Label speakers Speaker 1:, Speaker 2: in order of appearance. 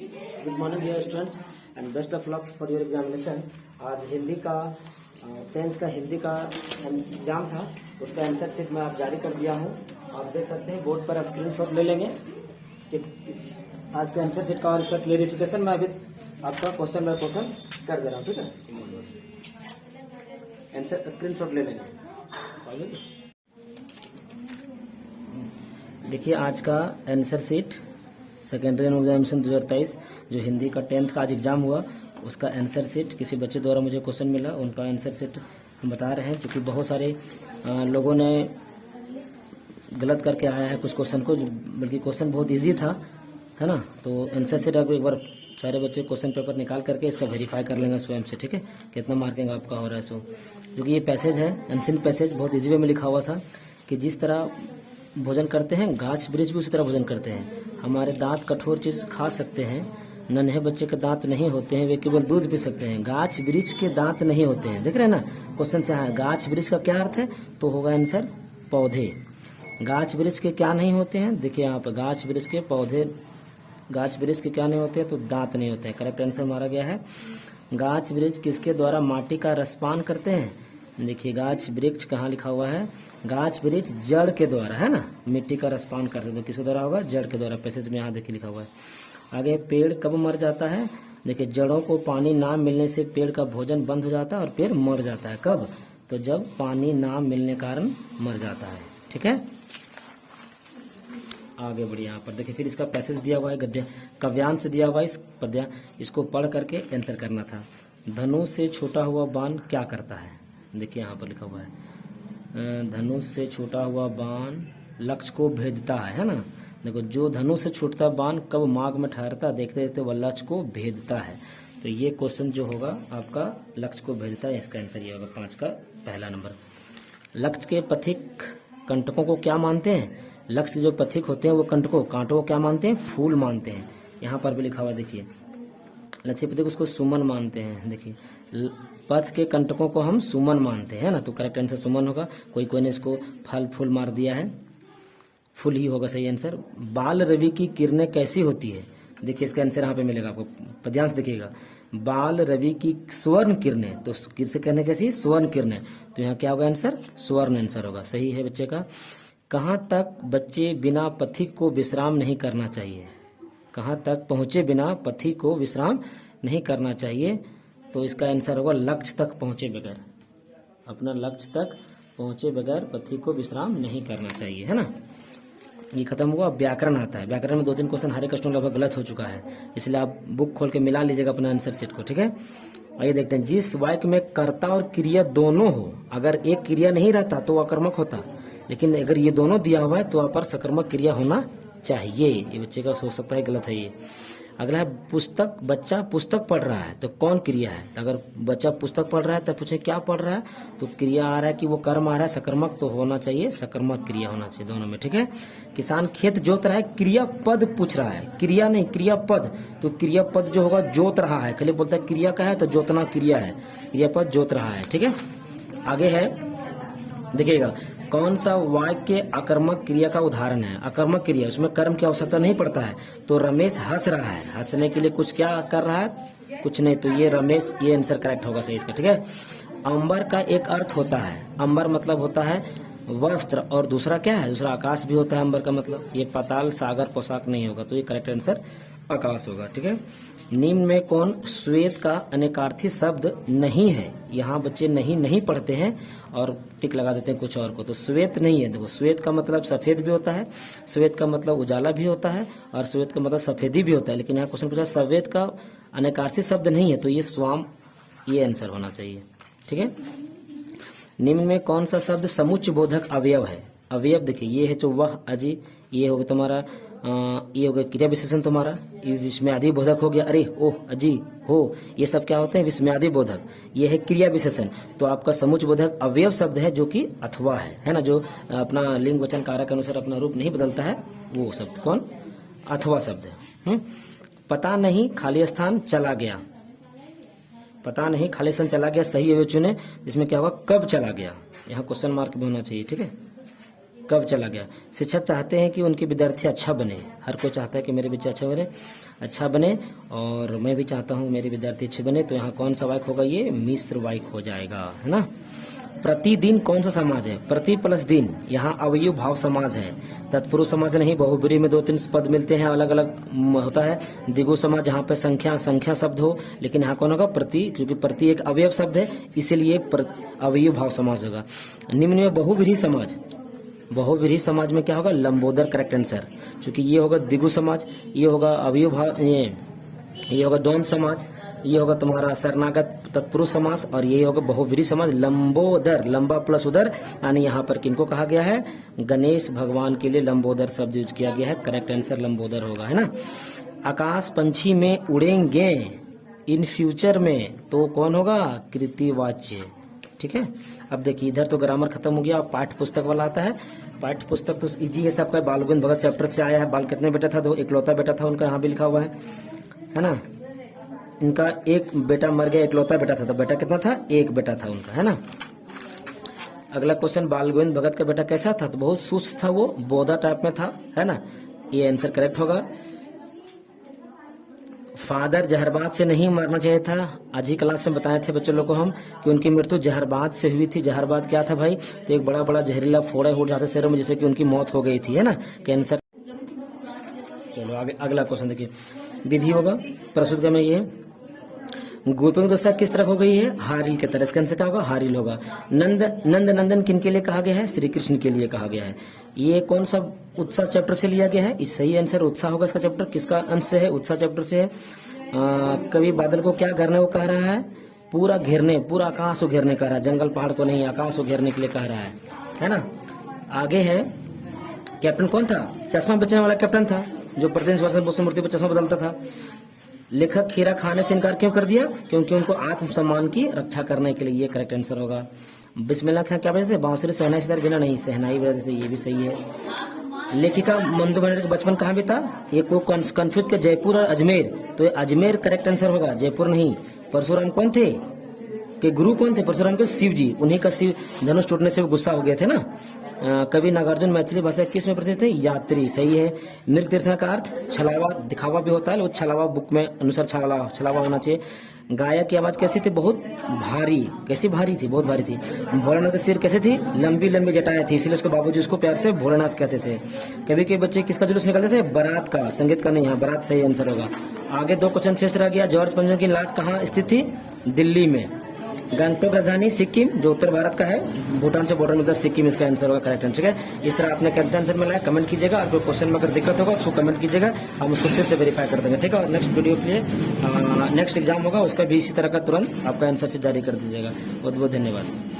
Speaker 1: Good morning dear students and best of luck for your examination. आज हिंदी का 10th का हिंदी का एग्जाम था, उसका आंसर शीट मैं आप जारी कर दिया हूँ। आप देख सकते हैं बोर्ड पर स्क्रीनशॉट ले लेंगे कि आज के आंसर शीट का और इसका क्लियरिफिकेशन मैं अभी आपका क्वेश्चन बाय क्वेश्चन कर दे रहा हूँ। ठीक है, आंसर स्क्रीनशॉट ले लेंगे। देखिए आज का आंसर शीट सेकेंडरी एग्जामिनेशन 2023 जो हिंदी का 10th का आज एग्जाम हुआ, उसका आंसर शीट किसी बच्चे द्वारा मुझे क्वेश्चन मिला, उनका आंसर शीट हम बता रहे हैं। क्योंकि बहुत सारे लोगों ने गलत करके आया है कुछ क्वेश्चन को, बल्कि क्वेश्चन बहुत इजी था, है ना। तो आंसर शीट आप एक बार सारे बच्चे क्वेश्चन पेपर निकाल करके इसका वेरीफाई कर लेंगे स्वयं से। ठीक है, कितना मार्किंग आपका हो रहा है। सो क्योंकि ये पैसेज है, एंशिएंट पैसेज बहुत इजी वे में लिखा हुआ था कि जिस तरह भोजन करते हैं गाछ वृक्ष भी उसी तरह भोजन करते हैं। हमारे दांत कठोर चीज खा सकते हैं, नन्हे बच्चे के दांत नहीं होते हैं, वे केवल दूध पी सकते हैं। गाछ वृक्ष के दांत नहीं होते हैं, देख रहे हैं ना क्वेश्चन से। हाँ, गाछ वृक्ष का क्या अर्थ है, तो होगा आंसर पौधे। गाछ वृक्ष के क्या नहीं होते हैं, देखिए यहाँ पर गाछ वृक्ष के पौधे, गाछ वृक्ष के क्या नहीं होते हैं, तो दांत नहीं होते हैं। करेक्ट आंसर मारा गया है। गाछ वृक्ष किसके द्वारा माटी का रसपान करते हैं, देखिए गाछ वृक्ष कहाँ लिखा हुआ है, गाछ वृक्ष जड़ के द्वारा, है ना, मिट्टी का रसपान करते हैं। तो किसके द्वारा होगा, जड़ के द्वारा। पैसेज में यहाँ देखिए लिखा हुआ है। आगे पेड़ कब मर जाता है, देखिए जड़ों को पानी ना मिलने से पेड़ का भोजन बंद हो जाता है और पेड़ मर जाता है। कब, तो जब पानी ना मिलने के कारण मर जाता है। ठीक है, आगे बढ़िए। यहाँ पर देखिए फिर इसका पैसेज दिया हुआ है, गद्य काव्यांश दिया हुआ है। इस पद्य इसको पढ़ करके आंसर करना था। धनुष से छोटा हुआ बाण क्या करता है, देखिए यहाँ पर लिखा हुआ है, धनुष से छोटा हुआ बाण लक्ष्य को भेदता है ना। देखो जो धनुष से छूटता बाण कब मार्ग में ठहरता, देखते देखते वह लक्ष्य को भेदता है। तो ये क्वेश्चन जो होगा आपका लक्ष्य को भेदता है, इसका आंसर ये होगा 5 का पहला नंबर। लक्ष्य के पथिक कंटकों को क्या मानते हैं, लक्ष्य जो पथिक होते हैं वो कंटकों कांटों को क्या मानते हैं, फूल मानते हैं। यहाँ पर भी लिखा हुआ है, देखिए लक्ष्य पथिक उसको सुमन मानते हैं। देखिए पथ के कंटकों को हम सुमन मानते हैं ना, तो करेक्ट आंसर सुमन होगा। कोई ने इसको फल फूल मार दिया है, फूल ही होगा सही आंसर। बाल रवि की किरणें कैसी होती है, देखिए इसका आंसर यहाँ पे मिलेगा आपको, पद्यांश देखिएगा। बाल रवि की स्वर्ण किरणें, तो किससे कहने कैसी, स्वर्ण किरणें, तो यहाँ क्या होगा आंसर, स्वर्ण आंसर होगा। सही है बच्चे का। कहाँ तक बच्चे बिना पथिक को विश्राम नहीं करना चाहिए, कहाँ तक पहुँचे बिना पथिक को विश्राम नहीं करना चाहिए, तो इसका आंसर होगा लक्ष्य तक पहुँचे बगैर, अपना लक्ष्य तक पहुँचे बगैर पथिक को विश्राम नहीं करना चाहिए, है ना। ये खत्म हुआ। व्याकरण आता है, व्याकरण में 2-3 क्वेश्चन हर एक क्वेश्चन लगभग गलत हो चुका है, इसलिए आप बुक खोल के मिला लीजिएगा अपना आंसर सेट को। ठीक है, आइए देखते हैं। जिस वाक्य में कर्ता और क्रिया दोनों हो, अगर एक क्रिया नहीं रहता तो अकर्मक होता, लेकिन अगर ये दोनों दिया हुआ है तो वहाँ पर सकर्मक क्रिया होना चाहिए। ये बच्चे का सोच सकता है गलत है ये। अगला है पुस्तक, बच्चा पुस्तक पढ़ रहा है तो कौन क्रिया है, अगर बच्चा पुस्तक पढ़ रहा है तो पूछे क्या पढ़ रहा है, तो क्रिया आ रहा है कि वो कर्म आ रहा है, सकर्मक तो होना चाहिए, सकर्मक क्रिया होना चाहिए दोनों में। ठीक है, किसान खेत जोत रहा है, क्रिया पद पूछ रहा है, क्रिया नहीं क्रिया पद, तो क्रिया पद जो होगा जोत रहा है, खाली बोलता है क्रिया का है तो जोतना क्रिया है, क्रिया पद जोत रहा है। ठीक है, आगे है देखिएगा, कौन सा वाक्य आकर्मक क्रिया का उदाहरण है, आकर्मक क्रिया उसमें कर्म की आवश्यकता नहीं पड़ता है, तो रमेश हंस रहा है, हंसने के लिए कुछ क्या कर रहा है, कुछ नहीं, तो ये रमेश, ये आंसर करेक्ट होगा सही इसका। ठीक है, अंबर का एक अर्थ होता है, अंबर मतलब होता है वस्त्र, और दूसरा क्या है, दूसरा आकाश भी होता है अंबर का मतलब, ये पाताल सागर पोशाक नहीं होगा, तो ये करेक्ट आंसर आकाश होगा। ठीक है, निम्न में कौन श्वेत का अनेकार्थी शब्द नहीं है, यहाँ बच्चे नहीं पढ़ते हैं और टिक लगा देते हैं कुछ और को, तो श्वेत नहीं है। देखो श्वेत का मतलब सफेद भी होता है, श्वेत का मतलब उजाला भी होता है, और श्वेत का मतलब सफेदी भी होता है, लेकिन यहाँ क्वेश्चन पूछा श्वेत का अनेकार्थी शब्द नहीं है, तो ये स्वाम, ये आंसर होना चाहिए। ठीक है, निम्न में कौन सा शब्द समुच्चय बोधक अवयव है, अवयव देखिए ये है जो वह अजी, ये होगा तुम्हारा ये हो गया क्रिया विशेषण तुम्हारा, ये विस्मयादि बोधक हो गया, अरे ओह अजी हो, ये सब क्या होते हैं विस्मयादि बोधक, ये है क्रिया विशेषण। तो आपका समुच्चय बोधक अवयव शब्द है जो कि अथवा है ना, जो अपना लिंग वचन कारक के अनुसार अपना रूप नहीं बदलता है, वो शब्द कौन, अथवा शब्द है। पता नहीं खाली स्थान चला गया, पता नहीं खाली स्थान चला गया, सही अवयव चुने, इसमें क्या होगा कब चला गया, यहाँ क्वेश्चन मार्क भी होना चाहिए। ठीक है, कब चला गया। शिक्षक चाहते हैं कि उनके विद्यार्थी अच्छा बने, हर कोई चाहता है कि मेरे बच्चे अच्छा बने और मैं भी चाहता हूँ मेरे विद्यार्थी अच्छे बने। तो यहाँ कौन सा वाक्य होगा, ये मिश्र वाक्य हो जाएगा, है ना। प्रतिदिन कौन सा समाज है, प्रति प्लस दिन, यहाँ अवयव भाव समाज है, तत्पुरुष समाज नहीं। बहुब्रीहि में 2-3 पद मिलते हैं, अलग अलग होता है। द्विगु समाज जहाँ पे संख्या शब्द हो, लेकिन यहाँ कौन होगा, प्रति, क्योंकि प्रति एक अवयव शब्द है इसीलिए अवयव भाव समाज होगा। निम्न में बहुब्रीहि समाज में क्या होगा, लंबोदर करेक्ट आंसर, क्योंकि ये होगा द्विगु समाज, ये होगा अवयव भाव, ये होगा द्वंद्व समाज, ये होगा तुम्हारा शरणागत तत्पुरुष समास, और ये होगा बहुव्रीहि समाज। लंबोदर, लंबा प्लस उदर, यानी यहाँ पर किनको कहा गया है, गणेश भगवान के लिए लंबोदर शब्द यूज किया गया है। करेक्ट आंसर लंबोदर होगा, है ना। आकाश पंछी में उड़ेंगे इन फ्यूचर में, तो कौन होगा, कृतिवाच्य, ठीक है। अब देखिए इधर तो ग्रामर खत्म हो गया, पाठ्य पुस्तक वाला आता है। पाठ्य पुस्तक तो इजी है सबका, बाल गोविंद भगत चैप्टर से आया है। बाल कितने बेटा था, 2, इकलौता बेटा था उनका, यहाँ भी लिखा हुआ है ना। इनका एक बेटा मर गया, इकलौता बेटा था, तो बेटा कितना था, एक बेटा था उनका, है ना। अगला क्वेश्चन, बाल गोविंद भगत का बेटा कैसा था, तो बहुत सुस्त था, वो बोधा टाइप में था, है ना। ये आंसर करेक्ट होगा। फादर जहरबाद से नहीं मरना चाहिए था। आज ही क्लास में बताए थे बच्चों लोग को हम कि उनकी मृत्यु जहरबाद से हुई थी। जहरबाद क्या था भाई, तो एक बड़ा बड़ा जहरीला फोड़ा हो जाता शरीर में, जिससे कि उनकी मौत हो गई थी, है ना, कैंसर। चलो आगे अगला क्वेश्चन देखिए, विधि होगा प्रस्तुत में। ये गोपियों की दशा किस तरह हो गई है, हारिल के तरह। इसका आंसर क्या होगा, हारिल होगा। नंदन किन के लिए कहा गया है, श्री कृष्ण के लिए कहा गया है। ये कौन सा उत्साह चैप्टर से लिया गया है, इस सही आंसर उत्साह होगा इसका चैप्टर। किसका अंश से है, उत्साह चैप्टर से है। कवि बादल को क्या करने को कह रहा है, पूरा घेरने, पूरा आकाश को घेरने कह रहा है, जंगल पहाड़ को नहीं, आकाश को घेरने के लिए कह रहा है ना। आगे है, कैप्टन कौन था, चश्मा बेचने वाला कैप्टन था, जो प्रतिदिन सुभाष चंद्र बोस की मूर्ति पर चश्मा बदलता था। लेखक खीरा खाने से इनकार क्यों कर दिया, क्योंकि उनको आत्मसम्मान की रक्षा करने के लिए। ये करेक्ट आंसर होगा। बिस्मिल्लाह खां क्या बजाते थे, बांसुरी, शहनाई सितार, बिना नहीं, शहनाई बजाते थे, ये भी सही है। लेखिका मंदू बनर्जी का बचपन कहाँ बीता, ये को कंफ्यूज के जयपुर और अजमेर, तो अजमेर करेक्ट आंसर होगा, जयपुर नहीं। परशुराम कौन थे, के गुरु कौन थे, परशुराम के शिव जी, उन्हीं का शिव धनुष टूटने से गुस्सा हो गए थे ना। कवि नागार्जुन मैथिली भाषा किस में प्रसिद्ध थे, यात्री, सही है। नृत्य तीर्थना का अर्थ छलावा, दिखावा भी होता है, वो छलावा बुक में अनुसार छलावा होना चाहिए। गायक की आवाज कैसी थी, बहुत भारी, कैसी भारी थी, बहुत भारी थी। भोलेनाथ की सिर कैसी थी, लंबी लंबी जटाएं थी, इसलिए उसके बाबूजी उसको प्यार से भोलेनाथ कहते थे। कवि के बच्चे किसका जुलूस निकालते थे, बारात का, संगीत का नहीं, यहाँ बारात सही आंसर होगा। आगे 2 क्वेश्चन शेष रह गया। जॉर्ज पंजों की लाट कहाँ स्थित थी, दिल्ली में। गंगटोक राजधानी सिक्किम, जो उत्तर भारत का है, भूटान से बॉर्डर मिलता है, सिक्किम इसका आंसर होगा, करेक्ट आंसर है। इस तरह आपने कैसे आंसर मिला है कमेंट कीजिएगा, और कोई क्वेश्चन में अगर दिक्कत होगा उसको कमेंट कीजिएगा, हम उसको फिर से वेरीफाई कर देंगे, ठीक है। और नेक्स्ट वीडियो के लिए नेक्स्ट एग्जाम होगा उसका भी इसी तरह का तुरंत आपका आंसर से जारी कर दीजिएगा। बहुत बहुत धन्यवाद।